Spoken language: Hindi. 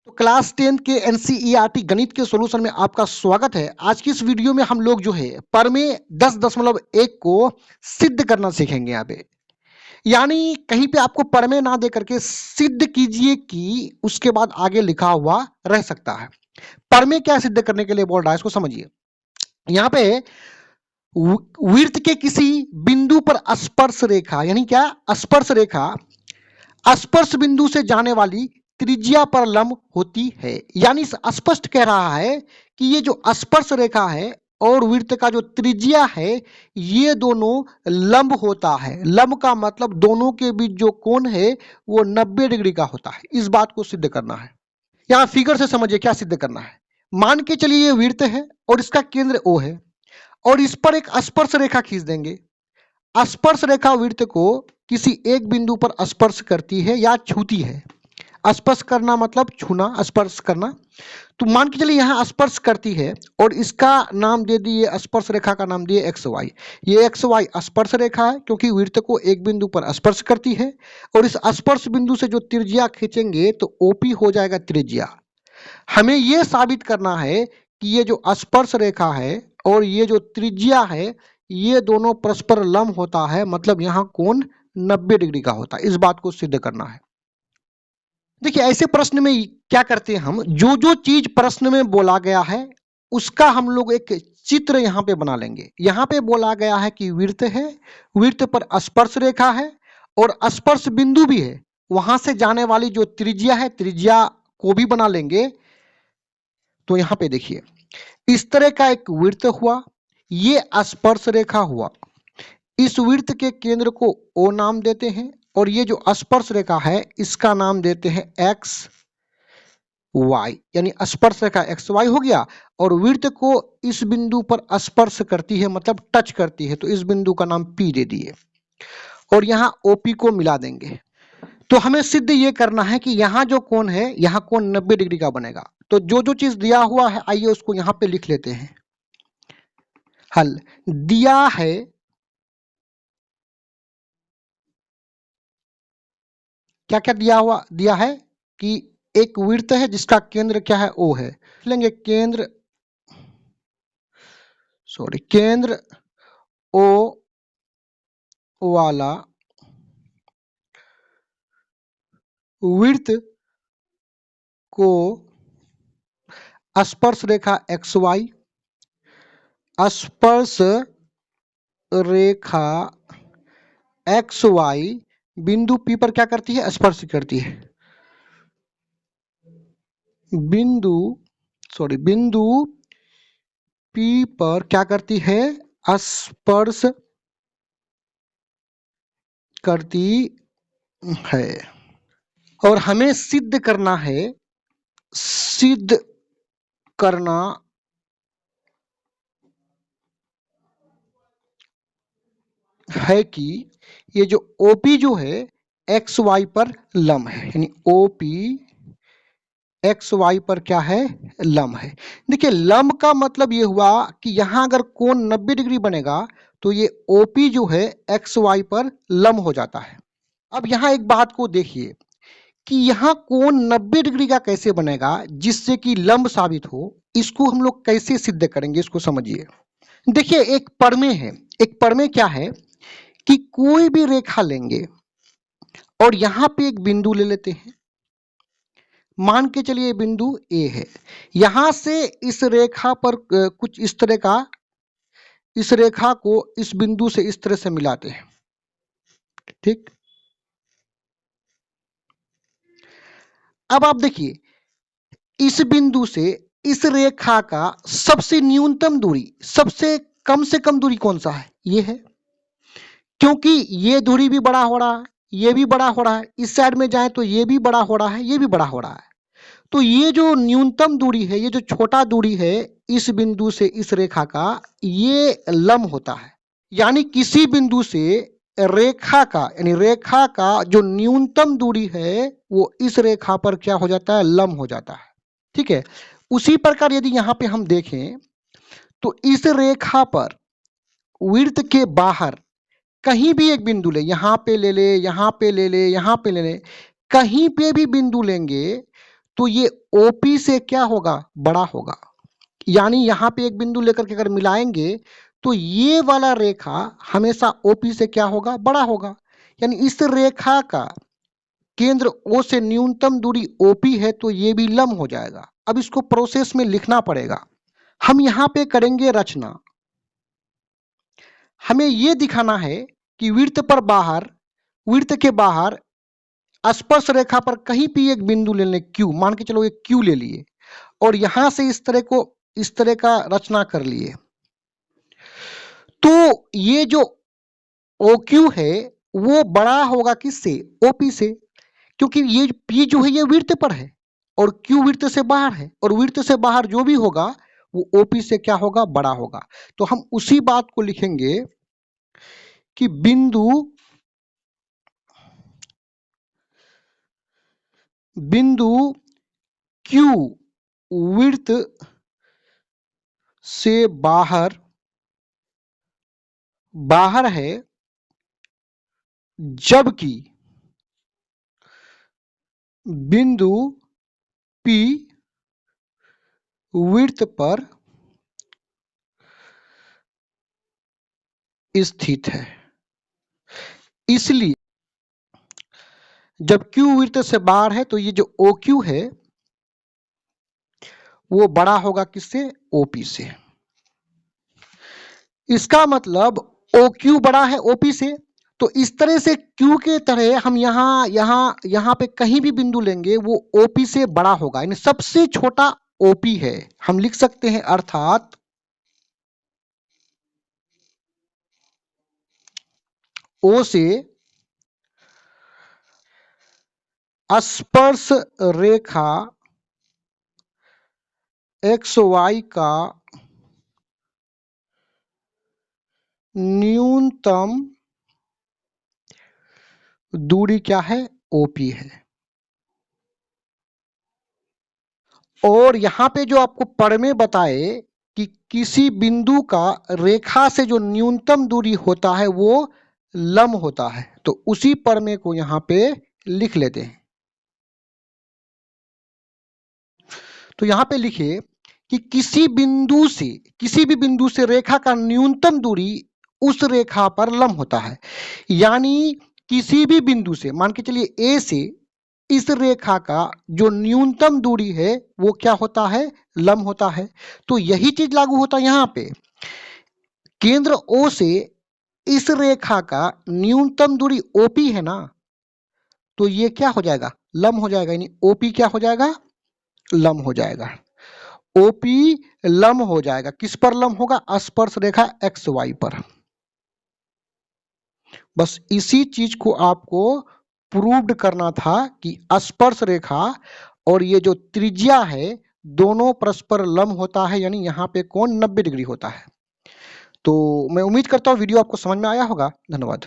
तो क्लास 10 के एनसीईआरटी गणित के सॉल्यूशन में आपका स्वागत है। आज की इस वीडियो में हम लोग जो है प्रमेय 10.1 को सिद्ध करना सीखेंगे। यहाँ पे यानी कहीं पे आपको प्रमेय ना दे करके सिद्ध कीजिए कि उसके बाद आगे लिखा हुआ रह सकता है। प्रमेय क्या सिद्ध करने के लिए बोल रहा है इसको समझिए। यहाँ पे वृत्त के किसी बिंदु पर स्पर्श रेखा यानी क्या स्पर्श रेखा स्पर्श बिंदु से जाने वाली त्रिज्या पर लंब होती है। यानी स्पष्ट कह रहा है कि ये जो स्पर्श रेखा है और वृत्त का जो त्रिज्या है ये दोनों लंब होता है। लंब का मतलब दोनों के बीच जो कोण है वो 90 डिग्री का होता है। इस बात को सिद्ध करना है। यहाँ फिगर से समझिए क्या सिद्ध करना है। मान के चलिए ये वृत्त है और इसका केंद्र O है और इस पर एक स्पर्श रेखा खींच देंगे। स्पर्श रेखा वृत्त को किसी एक बिंदु पर स्पर्श करती है या छूती है। स्पर्श करना मतलब छूना, स्पर्श करना। तो मान के चलिए यहाँ स्पर्श करती है और इसका नाम दे दिए, स्पर्श रेखा का नाम दिए एक्स वाई। ये एक्स वाई स्पर्श रेखा है क्योंकि वृत्त को एक बिंदु पर स्पर्श करती है और इस स्पर्श बिंदु से जो त्रिज्या खींचेंगे तो ओपी हो जाएगा त्रिज्या। हमें यह साबित करना है कि ये जो स्पर्श रेखा है और ये जो त्रिज्या है ये दोनों परस्पर लंब होता है, मतलब यहाँ कोण 90 डिग्री का होता है। इस बात को सिद्ध करना है। देखिए ऐसे प्रश्न में क्या करते हैं हम, जो जो चीज प्रश्न में बोला गया है उसका हम लोग एक चित्र यहाँ पे बना लेंगे। यहाँ पे बोला गया है कि वृत्त है, वृत्त पर स्पर्श रेखा है और स्पर्श बिंदु भी है, वहां से जाने वाली जो त्रिज्या है त्रिज्या को भी बना लेंगे। तो यहाँ पे देखिए इस तरह का एक वृत्त हुआ, ये स्पर्श रेखा हुआ। इस वृत्त के केंद्र को O नाम देते हैं और ये जो स्पर्श रेखा है इसका नाम देते हैं एक्स वाई, यानी स्पर्श रेखा एक्स वाई हो गया। और वृत्त को इस बिंदु पर स्पर्श करती है मतलब टच करती है, तो इस बिंदु का नाम P दे दिए और यहाँ OP को मिला देंगे। तो हमें सिद्ध ये करना है कि यहाँ जो कोण है यहाँ कोण 90 डिग्री का बनेगा। तो जो जो चीज दिया हुआ है आइए उसको यहाँ पे लिख लेते हैं। हल दिया है क्या क्या दिया है कि एक वृत्त है जिसका केंद्र क्या है O है। लेंगे केंद्र O वाला वृत्त को स्पर्श रेखा XY, स्पर्श रेखा XY बिंदु P पर क्या करती है, स्पर्श करती है। बिंदु P पर क्या करती है, स्पर्श करती है। और हमें सिद्ध करना है कि ये जो OP जो है XY पर लंब है, यानी OP XY पर क्या है, लंब है। देखिए लंब का मतलब ये हुआ कि यहां अगर कोण 90 डिग्री बनेगा तो ये OP जो है XY पर लंब हो जाता है। अब यहाँ एक बात को देखिए कि यहाँ कोण 90 डिग्री का कैसे बनेगा जिससे कि लंब साबित हो, इसको हम लोग कैसे सिद्ध करेंगे इसको समझिए। देखिए एक प्रमेय है, एक प्रमेय क्या है कि कोई भी रेखा लेंगे और यहाँ पे एक बिंदु ले लेते हैं। मान के चलिए बिंदु A है, यहां से इस रेखा पर कुछ इस तरह का, इस रेखा को इस बिंदु से इस तरह से मिलाते हैं, ठीक। अब आप देखिए इस बिंदु से इस रेखा का सबसे न्यूनतम दूरी, सबसे कम से कम दूरी कौन सा है, ये है। क्योंकि ये दूरी भी बड़ा हो रहा है, ये भी बड़ा हो रहा है, इस साइड में जाए तो ये भी बड़ा हो रहा है, ये भी बड़ा हो रहा है। तो ये जो न्यूनतम दूरी है, ये जो छोटा दूरी है इस बिंदु से इस रेखा का, ये लंब होता है। यानी किसी बिंदु से रेखा का, यानी रेखा का जो न्यूनतम दूरी है वो इस रेखा पर क्या हो जाता है, लंब हो जाता है, ठीक है। उसी प्रकार यदि यहाँ पे हम देखें तो इस रेखा पर वृत्त के बाहर कहीं भी एक बिंदु ले, यहाँ पे ले ले, यहाँ पे ले ले, यहाँ पे ले ले, कहीं पे भी बिंदु लेंगे तो ये OP से क्या होगा, बड़ा होगा। यानी यहाँ पे एक बिंदु लेकर के अगर मिलाएंगे तो ये वाला रेखा हमेशा OP से क्या होगा, बड़ा होगा। यानी इस रेखा का केंद्र O से न्यूनतम दूरी OP है तो ये भी लंब हो जाएगा। अब इसको प्रोसेस में लिखना पड़ेगा। हम यहाँ पे करेंगे रचना। हमें ये दिखाना है कि वृत्त के बाहर स्पर्श रेखा पर कहीं भी एक बिंदु ले लें, Q मान के चलो, एक Q ले लिए और यहां से इस तरह का रचना कर लिए। तो ये जो OQ है वो बड़ा होगा किससे, OP से, क्योंकि ये P जो है ये वृत्त पर है और Q वृत्त से बाहर है, और वृत्त से बाहर जो भी होगा वो OP से क्या होगा, बड़ा होगा। तो हम उसी बात को लिखेंगे कि बिंदु Q वृत्त से बाहर है, जबकि बिंदु P वृत्त पर स्थित है। इसलिए जब Q वृत्त से बाहर है तो ये जो OQ है वो बड़ा होगा किससे, OP से। इसका मतलब OQ बड़ा है OP से। तो इस तरह से Q के तरह हम यहां पे कहीं भी बिंदु लेंगे वो OP से बड़ा होगा, यानी सबसे छोटा OP है। हम लिख सकते हैं अर्थात O से स्पर्श रेखा XY का न्यूनतम दूरी क्या है, OP है। और यहां पे जो आपको पढ़ में बताए कि किसी बिंदु का रेखा से जो न्यूनतम दूरी होता है वो लंब होता है, तो उसी प्रमेय को यहां पे लिख लेते हैं। तो यहां पे लिखिए कि किसी भी बिंदु से रेखा का न्यूनतम दूरी उस रेखा पर लंब होता है। यानी किसी भी बिंदु से, मान के चलिए A से इस रेखा का जो न्यूनतम दूरी है वो क्या होता है, लंब होता है। तो यही चीज लागू होता है यहाँ पे। केंद्र O से इस रेखा का न्यूनतम दूरी OP है ना, तो ये क्या हो जाएगा, लंब हो जाएगा। यानी OP क्या हो जाएगा, लंब हो जाएगा। OP लंब हो जाएगा। किस पर लंब होगा, स्पर्श रेखा XY पर। बस इसी चीज को आपको प्रूव्ड करना था कि स्पर्श रेखा और ये जो त्रिज्या है दोनों परस्पर लंब होता है, यानी यहाँ पे कोण 90 डिग्री होता है। तो मैं उम्मीद करता हूँ वीडियो आपको समझ में आया होगा। धन्यवाद।